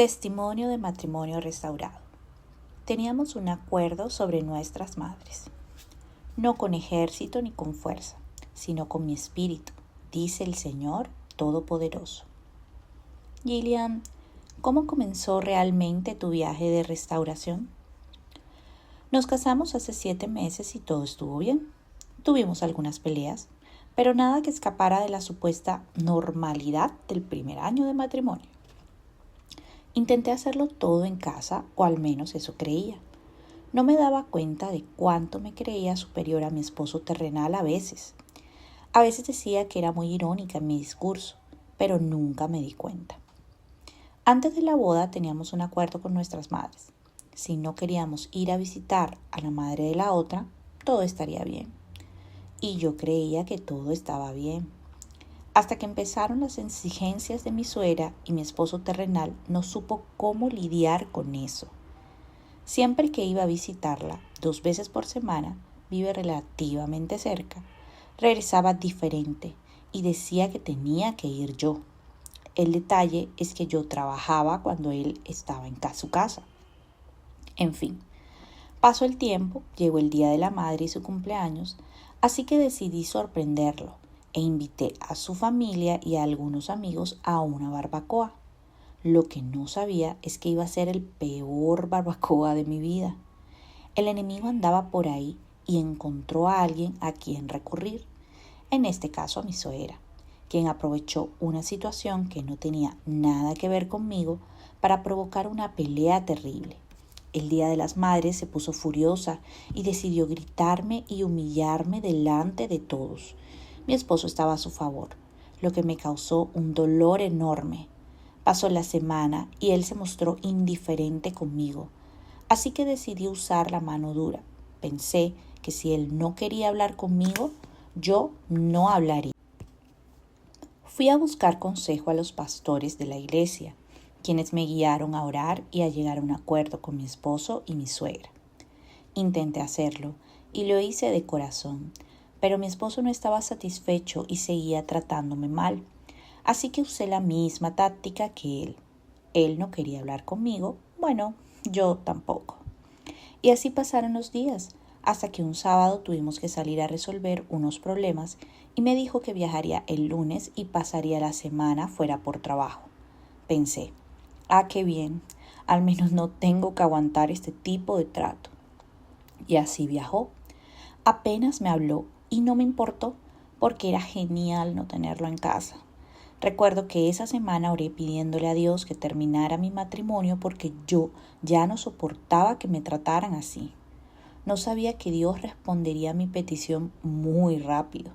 Testimonio de matrimonio restaurado. Teníamos un acuerdo sobre nuestras madres. No con ejército ni con fuerza, sino con mi espíritu, dice el Señor Todopoderoso. Gillian, ¿cómo comenzó realmente tu viaje de restauración? Nos casamos hace 7 meses y todo estuvo bien. Tuvimos algunas peleas, pero nada que escapara de la supuesta normalidad del primer año de matrimonio. Intenté hacerlo todo en casa, o al menos eso creía. No me daba cuenta de cuánto me creía superior a mi esposo terrenal a veces. A veces decía que era muy irónica en mi discurso, pero nunca me di cuenta. Antes de la boda teníamos un acuerdo con nuestras madres. Si no queríamos ir a visitar a la madre de la otra, todo estaría bien. Y yo creía que todo estaba bien. Hasta que empezaron las exigencias de mi suegra y mi esposo terrenal no supo cómo lidiar con eso. Siempre que iba a visitarla, 2 veces por semana, vive relativamente cerca, regresaba diferente y decía que tenía que ir yo. El detalle es que yo trabajaba cuando él estaba en su casa. En fin, pasó el tiempo, llegó el día de la madre y su cumpleaños, así que decidí sorprenderlo e invité a su familia y a algunos amigos a una barbacoa. Lo que no sabía es que iba a ser el peor barbacoa de mi vida. El enemigo andaba por ahí y encontró a alguien a quien recurrir, en este caso a mi suegra, quien aprovechó una situación que no tenía nada que ver conmigo para provocar una pelea terrible. El Día de las Madres se puso furiosa y decidió gritarme y humillarme delante de todos. Mi esposo estaba a su favor, lo que me causó un dolor enorme. Pasó la semana y él se mostró indiferente conmigo, así que decidí usar la mano dura. Pensé que si él no quería hablar conmigo, yo no hablaría. Fui a buscar consejo a los pastores de la iglesia, quienes me guiaron a orar y a llegar a un acuerdo con mi esposo y mi suegra. Intenté hacerlo y lo hice de corazón, pero mi esposo no estaba satisfecho y seguía tratándome mal, así que usé la misma táctica que él. Él no quería hablar conmigo, bueno, yo tampoco. Y así pasaron los días, hasta que un sábado tuvimos que salir a resolver unos problemas y me dijo que viajaría el lunes y pasaría la semana fuera por trabajo. Pensé, qué bien, al menos no tengo que aguantar este tipo de trato. Y así viajó. Apenas me habló y no me importó porque era genial no tenerlo en casa. Recuerdo que esa semana oré pidiéndole a Dios que terminara mi matrimonio porque yo ya no soportaba que me trataran así. No sabía que Dios respondería a mi petición muy rápido.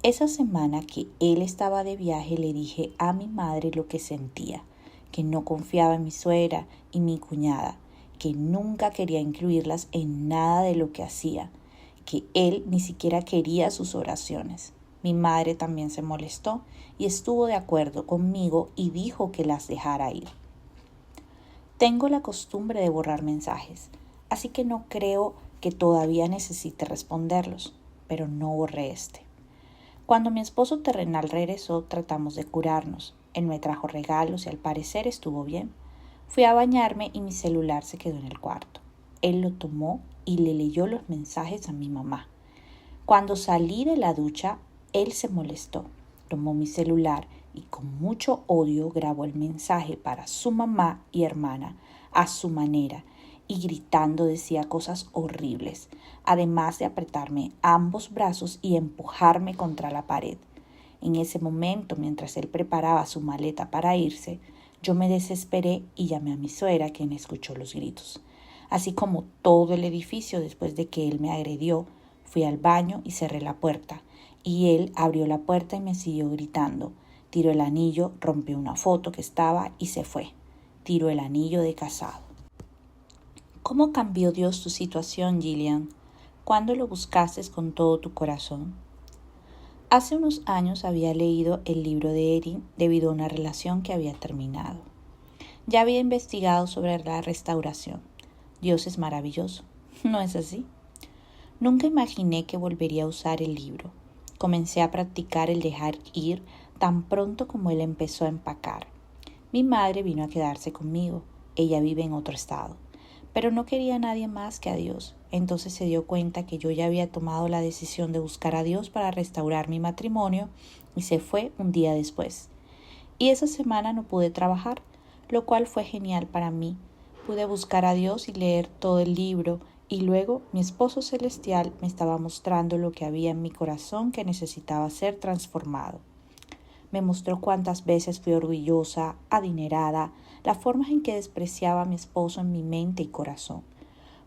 Esa semana que él estaba de viaje le dije a mi madre lo que sentía, que no confiaba en mi suegra y mi cuñada, que nunca quería incluirlas en nada de lo que hacía, que él ni siquiera quería sus oraciones. Mi madre también se molestó y estuvo de acuerdo conmigo y dijo que las dejara ir. Tengo la costumbre de borrar mensajes, así que no creo que todavía necesite responderlos, pero no borré este. Cuando mi esposo terrenal regresó, tratamos de curarnos. Él me trajo regalos y al parecer estuvo bien. Fui a bañarme y mi celular se quedó en el cuarto. Él lo tomó y le leyó los mensajes a mi mamá. Cuando salí de la ducha, él se molestó. Tomó mi celular y con mucho odio grabó el mensaje para su mamá y hermana a su manera y gritando decía cosas horribles, además de apretarme ambos brazos y empujarme contra la pared. En ese momento, mientras él preparaba su maleta para irse, yo me desesperé y llamé a mi suegra, quien escuchó los gritos. Así como todo el edificio, después de que él me agredió, fui al baño y cerré la puerta, y él abrió la puerta y me siguió gritando. Tiró el anillo, rompió una foto que estaba y se fue. Tiró el anillo de casado. ¿Cómo cambió Dios tu situación, Gillian? ¿Cuándo lo buscaste con todo tu corazón? Hace unos años había leído el libro de Erin debido a una relación que había terminado. Ya había investigado sobre la restauración. Dios es maravilloso, ¿no es así? Nunca imaginé que volvería a usar el libro. Comencé a practicar el dejar ir tan pronto como él empezó a empacar. Mi madre vino a quedarse conmigo. Ella vive en otro estado, pero no quería a nadie más que a Dios. Entonces se dio cuenta que yo ya había tomado la decisión de buscar a Dios para restaurar mi matrimonio y se fue un día después. Y esa semana no pude trabajar, lo cual fue genial para mí. Pude buscar a Dios y leer todo el libro, y luego mi esposo celestial me estaba mostrando lo que había en mi corazón que necesitaba ser transformado. Me mostró cuántas veces fui orgullosa, adinerada, la forma en que despreciaba a mi esposo en mi mente y corazón,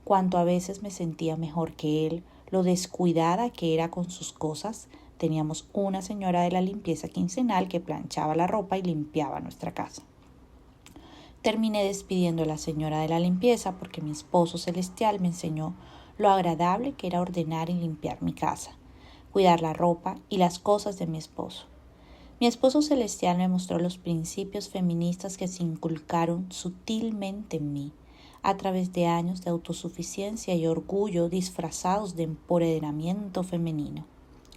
cuánto a veces me sentía mejor que él, lo descuidada que era con sus cosas. Teníamos una señora de la limpieza quincenal que planchaba la ropa y limpiaba nuestra casa. Terminé despidiendo a la señora de la limpieza porque mi esposo celestial me enseñó lo agradable que era ordenar y limpiar mi casa, cuidar la ropa y las cosas de mi esposo. Mi esposo celestial me mostró los principios feministas que se inculcaron sutilmente en mí, a través de años de autosuficiencia y orgullo disfrazados de empoderamiento femenino.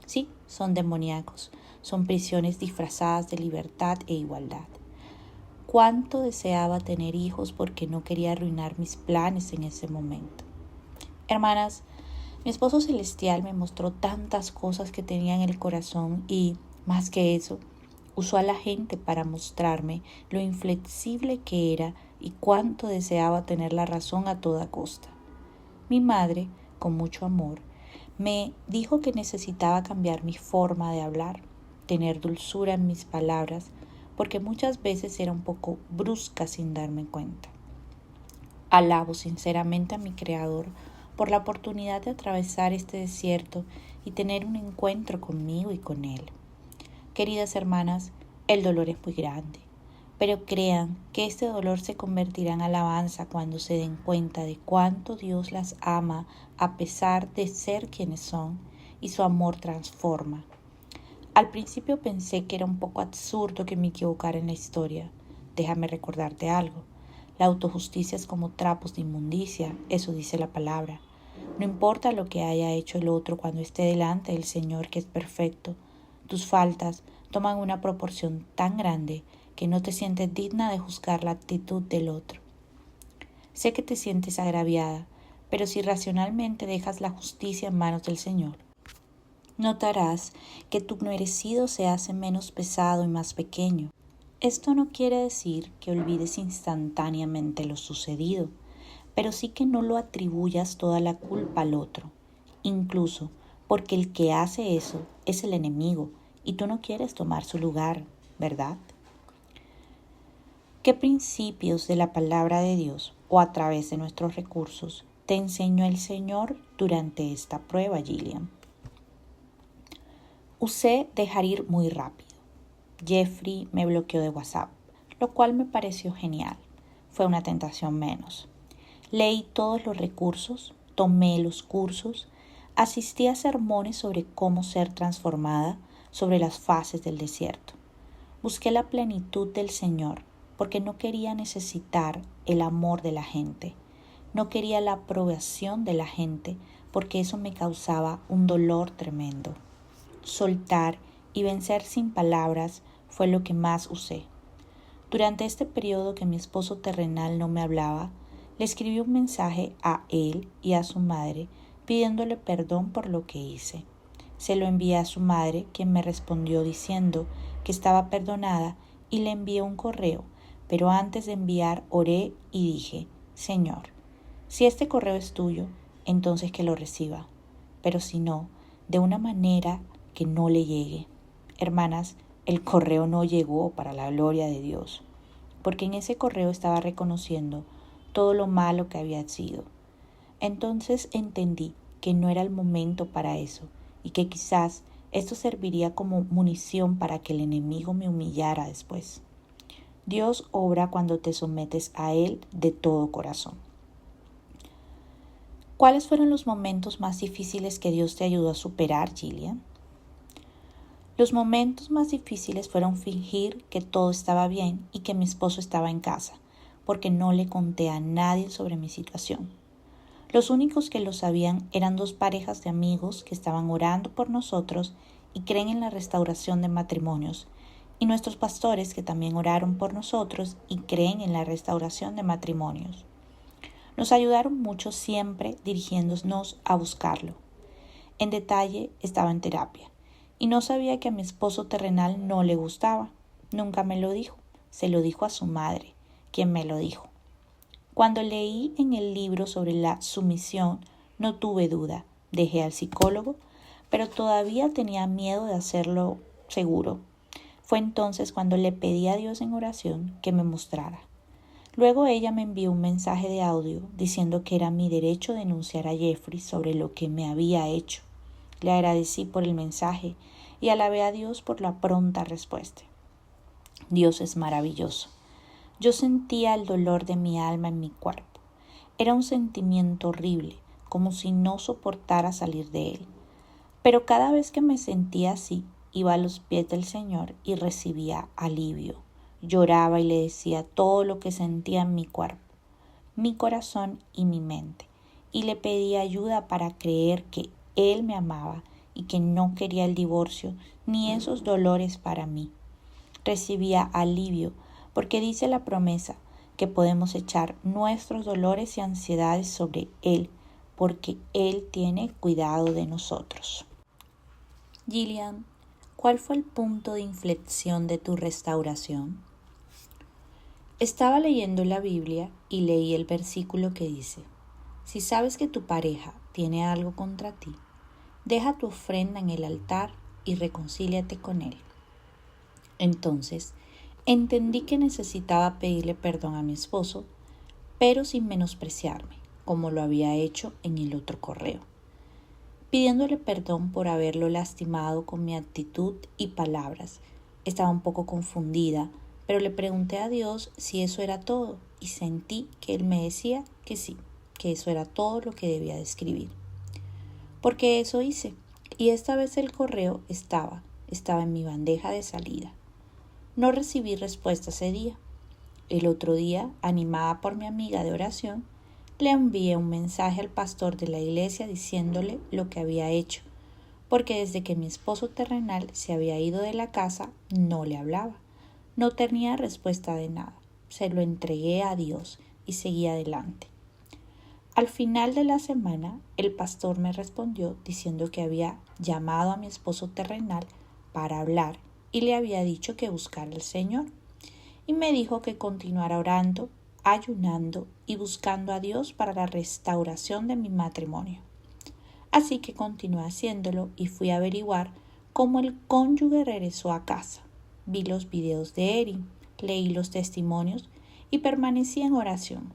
Sí, son demoníacos, son prisiones disfrazadas de libertad e igualdad. Cuánto deseaba tener hijos porque no quería arruinar mis planes en ese momento. Hermanas, mi esposo celestial me mostró tantas cosas que tenía en el corazón y, más que eso, usó a la gente para mostrarme lo inflexible que era y cuánto deseaba tener la razón a toda costa. Mi madre, con mucho amor, me dijo que necesitaba cambiar mi forma de hablar, tener dulzura en mis palabras, porque muchas veces era un poco brusca sin darme cuenta. Alabo sinceramente a mi Creador por la oportunidad de atravesar este desierto y tener un encuentro conmigo y con Él. Queridas hermanas, el dolor es muy grande, pero crean que este dolor se convertirá en alabanza cuando se den cuenta de cuánto Dios las ama a pesar de ser quienes son, y su amor transforma. Al principio pensé que era un poco absurdo que me equivocara en la historia. Déjame recordarte algo. La autojusticia es como trapos de inmundicia, eso dice la palabra. No importa lo que haya hecho el otro cuando esté delante del Señor, que es perfecto, tus faltas toman una proporción tan grande que no te sientes digna de juzgar la actitud del otro. Sé que te sientes agraviada, pero si racionalmente dejas la justicia en manos del Señor, notarás que tu merecido se hace menos pesado y más pequeño. Esto no quiere decir que olvides instantáneamente lo sucedido, pero sí que no lo atribuyas toda la culpa al otro, incluso porque el que hace eso es el enemigo y tú no quieres tomar su lugar, ¿verdad? ¿Qué principios de la palabra de Dios o a través de nuestros recursos te enseñó el Señor durante esta prueba, Gillian? Usé dejar ir muy rápido. Jeffrey me bloqueó de WhatsApp, lo cual me pareció genial. Fue una tentación menos. Leí todos los recursos, tomé los cursos, asistí a sermones sobre cómo ser transformada, sobre las fases del desierto. Busqué la plenitud del Señor porque no quería necesitar el amor de la gente. No quería la aprobación de la gente porque eso me causaba un dolor tremendo. Soltar y vencer sin palabras fue lo que más usé. Durante este periodo que mi esposo terrenal no me hablaba, le escribí un mensaje a él y a su madre pidiéndole perdón por lo que hice. Se lo envié a su madre, quien me respondió diciendo que estaba perdonada, y le envié un correo, pero antes de enviar oré y dije: Señor, si este correo es tuyo, entonces que lo reciba, pero si no, de una manera que no le llegue. Hermanas, el correo no llegó para la gloria de Dios, porque en ese correo estaba reconociendo todo lo malo que había sido. Entonces entendí que no era el momento para eso y que quizás esto serviría como munición para que el enemigo me humillara después. Dios obra cuando te sometes a Él de todo corazón. ¿Cuáles fueron los momentos más difíciles que Dios te ayudó a superar, Gillian? Los momentos más difíciles fueron fingir que todo estaba bien y que mi esposo estaba en casa, porque no le conté a nadie sobre mi situación. Los únicos que lo sabían eran 2 parejas de amigos que estaban orando por nosotros y creen en la restauración de matrimonios, y nuestros pastores que también oraron por nosotros y creen en la restauración de matrimonios. Nos ayudaron mucho siempre dirigiéndonos a buscarlo. En detalle estaba en terapia y no sabía que a mi esposo terrenal no le gustaba. Nunca me lo dijo, se lo dijo a su madre, quien me lo dijo. Cuando leí en el libro sobre la sumisión, no tuve duda, dejé al psicólogo, pero todavía tenía miedo de hacerlo seguro. Fue entonces cuando le pedí a Dios en oración que me mostrara. Luego ella me envió un mensaje de audio diciendo que era mi derecho denunciar a Jeffrey sobre lo que me había hecho. Le agradecí por el mensaje y alabé a Dios por la pronta respuesta. Dios es maravilloso. Yo sentía el dolor de mi alma en mi cuerpo. Era un sentimiento horrible, como si no soportara salir de él. Pero cada vez que me sentía así, iba a los pies del Señor y recibía alivio. Lloraba y le decía todo lo que sentía en mi cuerpo, mi corazón y mi mente, y le pedía ayuda para creer que Él me amaba y que no quería el divorcio ni esos dolores para mí. Recibía alivio porque dice la promesa que podemos echar nuestros dolores y ansiedades sobre Él, porque Él tiene cuidado de nosotros. Gillian, ¿cuál fue el punto de inflexión de tu restauración? Estaba leyendo la Biblia y leí el versículo que dice: si sabes que tu pareja tiene algo contra ti, deja tu ofrenda en el altar y reconcíliate con él. Entonces, entendí que necesitaba pedirle perdón a mi esposo, pero sin menospreciarme, como lo había hecho en el otro correo, pidiéndole perdón por haberlo lastimado con mi actitud y palabras. Estaba un poco confundida, pero le pregunté a Dios si eso era todo y sentí que Él me decía que sí, que eso era todo lo que debía de escribir. Porque eso hice, y esta vez el correo estaba en mi bandeja de salida. No recibí respuesta ese día. El otro día, animada por mi amiga de oración, le envié un mensaje al pastor de la iglesia diciéndole lo que había hecho, porque desde que mi esposo terrenal se había ido de la casa no le hablaba. No tenía respuesta de nada. Se lo entregué a Dios y seguí adelante. Al final de la semana, el pastor me respondió diciendo que había llamado a mi esposo terrenal para hablar y le había dicho que buscara al Señor. Y me dijo que continuara orando, ayunando y buscando a Dios para la restauración de mi matrimonio. Así que continué haciéndolo y fui a averiguar cómo el cónyuge regresó a casa. Vi los videos de Erin, leí los testimonios y permanecí en oración.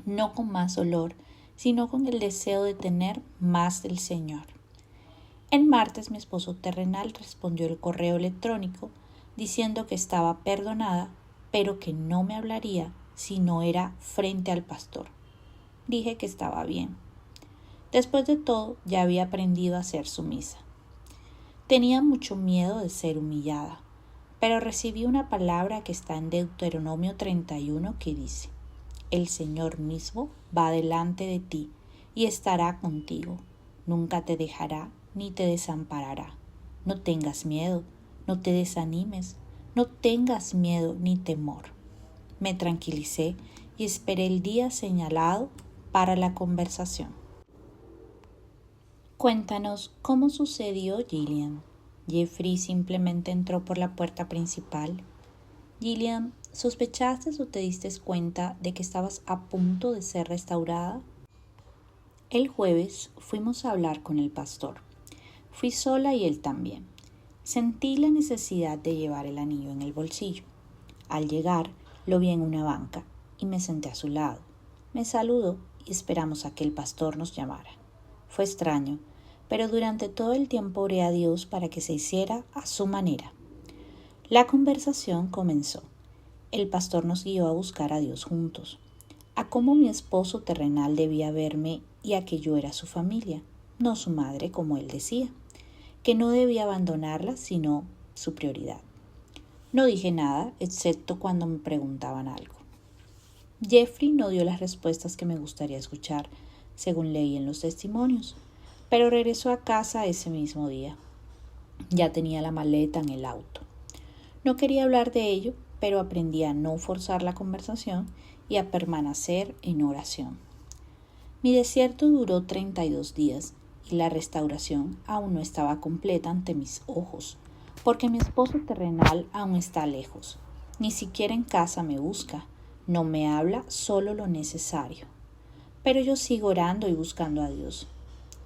No con más dolor, sino con el deseo de tener más del Señor. El martes mi esposo terrenal respondió el correo electrónico diciendo que estaba perdonada, pero que no me hablaría si no era frente al pastor. Dije que estaba bien. Después de todo, ya había aprendido a ser sumisa. Tenía mucho miedo de ser humillada, pero recibí una palabra que está en Deuteronomio 31 que dice: el Señor mismo va delante de ti y estará contigo. Nunca te dejará ni te desamparará. No tengas miedo, no te desanimes, no tengas miedo ni temor. Me tranquilicé y esperé el día señalado para la conversación. Cuéntanos cómo sucedió, Gillian. Jeffrey simplemente entró por la puerta principal. Gillian, ¿sospechaste o te diste cuenta de que estabas a punto de ser restaurada? El jueves fuimos a hablar con el pastor. Fui sola y él también. Sentí la necesidad de llevar el anillo en el bolsillo. Al llegar, lo vi en una banca y me senté a su lado. Me saludó y esperamos a que el pastor nos llamara. Fue extraño, pero durante todo el tiempo oré a Dios para que se hiciera a su manera. La conversación comenzó. El pastor nos guió a buscar a Dios juntos, a cómo mi esposo terrenal debía verme y a que yo era su familia, no su madre como él decía, que no debía abandonarla sino su prioridad. No dije nada, excepto cuando me preguntaban algo. Jeffrey no dio las respuestas que me gustaría escuchar, según leí en los testimonios, pero regresó a casa ese mismo día. Ya tenía la maleta en el auto. No quería hablar de ello, pero aprendí a no forzar la conversación y a permanecer en oración. Mi desierto duró 32 días y la restauración aún no estaba completa ante mis ojos, porque mi esposo terrenal aún está lejos. Ni siquiera en casa me busca, no me habla solo lo necesario. Pero yo sigo orando y buscando a Dios.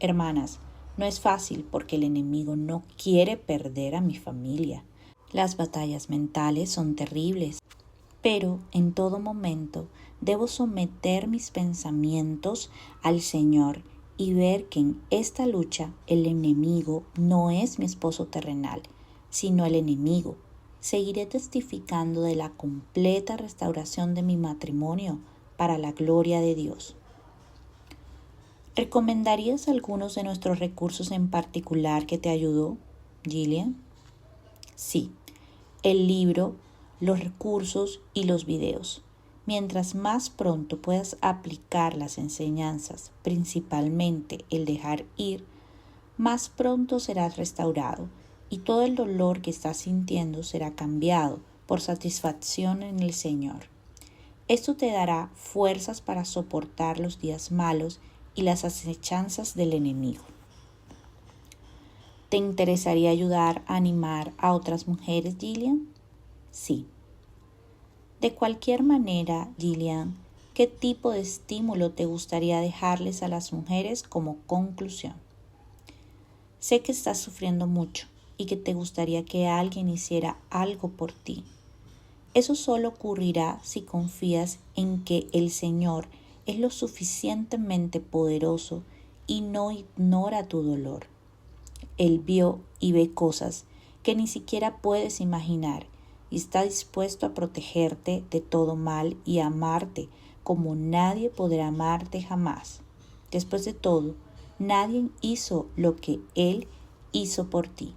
Hermanas, no es fácil porque el enemigo no quiere perder a mi familia. Las batallas mentales son terribles, pero en todo momento debo someter mis pensamientos al Señor y ver que en esta lucha el enemigo no es mi esposo terrenal, sino el enemigo. Seguiré testificando de la completa restauración de mi matrimonio para la gloria de Dios. ¿Recomendarías algunos de nuestros recursos en particular que te ayudó, Gillian? Sí, el libro, los recursos y los videos. Mientras más pronto puedas aplicar las enseñanzas, principalmente el dejar ir, más pronto serás restaurado y todo el dolor que estás sintiendo será cambiado por satisfacción en el Señor. Esto te dará fuerzas para soportar los días malos y las acechanzas del enemigo. ¿Te interesaría ayudar a animar a otras mujeres, Gillian? Sí. De cualquier manera, Gillian, ¿qué tipo de estímulo te gustaría dejarles a las mujeres como conclusión? Sé que estás sufriendo mucho y que te gustaría que alguien hiciera algo por ti. Eso solo ocurrirá si confías en que el Señor es lo suficientemente poderoso y no ignora tu dolor. Él vio y ve cosas que ni siquiera puedes imaginar y está dispuesto a protegerte de todo mal y a amarte como nadie podrá amarte jamás. Después de todo, nadie hizo lo que Él hizo por ti.